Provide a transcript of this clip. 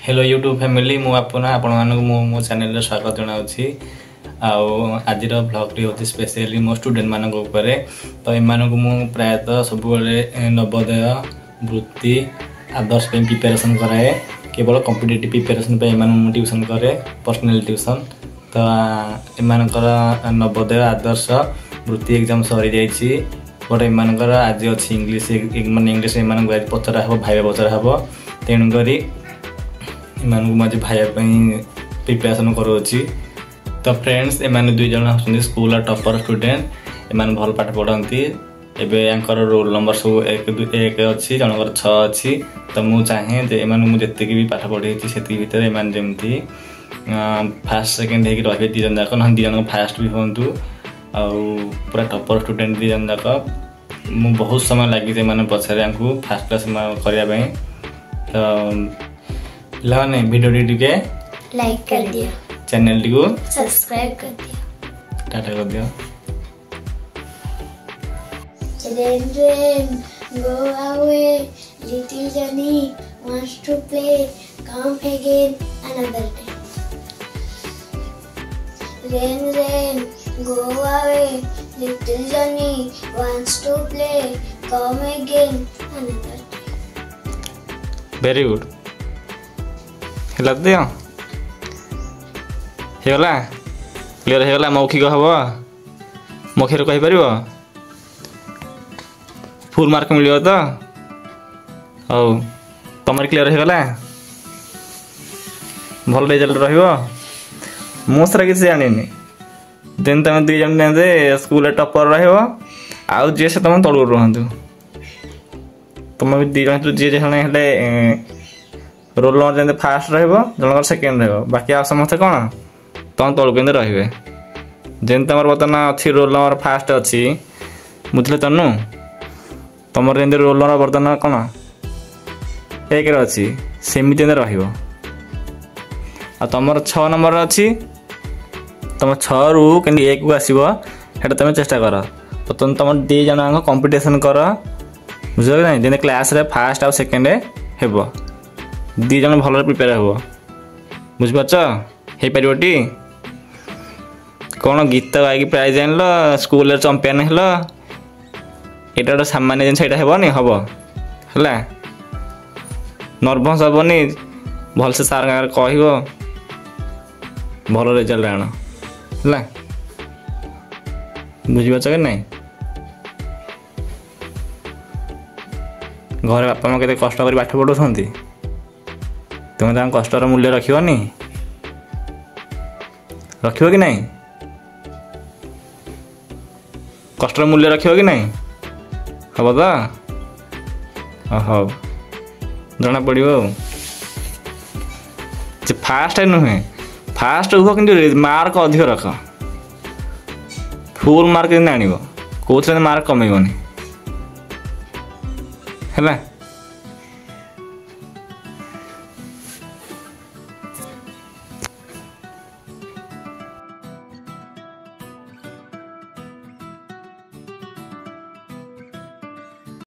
Hello YouTube family मु मो channel स्वागत जनावि आज ब्लॉग हूँ स्पेशली मो स्टूडेंट मान तो यू प्रायतः सब नवोदय वृत्ति आदर्श प्रिपेरेसन कराए केवल कॉम्पिटिटिव प्रिपेरेसन ट्यूशन करे पर्सनल ट्यूशन तो एम नवोदय आदर्श वृत्ति एग्जाम सरी जाइए बट एम आज अच्छी इंग्लीश माने इंग्लीश एम पचरा हे भाई पचरा हे तेणुक मुझे भाई प्रिपेरेसन करुच्ची तो फ्रेंड्स एम दुई जन होती स्कूल टॉपर स्टूडेंट एम भल पाठ पढ़ती एवं रोल नंबर सब एक अच्छी जनकर 6 अच्छी तो मुझे चाहे मुझे भी पाठ पढ़ी से भितर एम जमी फास्ट सेकेंड हो रही दी जन जाक ना दी जन फास्ट भी हूँ पूरा टॉपर स्टूडेंट दी जन जाक मु बहुत समय लगी पचारे फास्ट क्लास करने तो पिलाने वीडियो टी लाइक कर दिया चैनल टी को सब्सक्राइब कर दिया टाटा कर दिया Children go away little Johnny wants to play come again another day Rain go away little Johnny wants to play come again another day very good हेला दियो हेगला clear हेगला मौखिक हबो मौखिक कहि परिबो फुल मार्क मिलियो तो औ तमर क्लियर हेगला भल रिजल्ट रहिबो मो सरा किसी जानिनी देन तमे दुई जन ने स्कूल टॉपर रहिबो आउ जे से तमे तळु रहंतु तमे दुई जन जे जे हेले रोल नंबर जब फास्ट रनकर सेकेंड बाकी आ समस्त कौन तुम तौक के रे जेन तुम बर्तमान अच्छी रोल नंबर फास्ट अच्छी बुझे तनु तुम रोल नंबर बर्तमान कौन एक अच्छी सेमती तुम 6 नंबर अच्छी तुम 6 रु के 1 को आसो तुम चेष्टा कर तो तुम दी जन कंपटीशन कर बुझ ना जमी क्लास रे फास्ट आ सेकेंड हेब दी जन भल प्रिपेयर हे बुझिपार हो पार टी कौन गीत गायक प्राइज आनल स्कूल चंपियन हेल यहाँ गोटे सामान्य जिन हेनी हम है नर्भस हेनी भलसे सार कह भल रिजल्ट आण है बुझिपार कि नहीं घर बापा माँ के कष्ट कर पाठ पढ़ाऊँ तुम तो कष्टर मूल्य रखनी कि नहीं कष्टर मूल्य रख कि नहीं हम तो हाँ जना पड़ो फास्ट नुहे फास्ट हुआ कि मार्क अधिक रख फुल मार्क आण कौन मार्क कमेबनी है।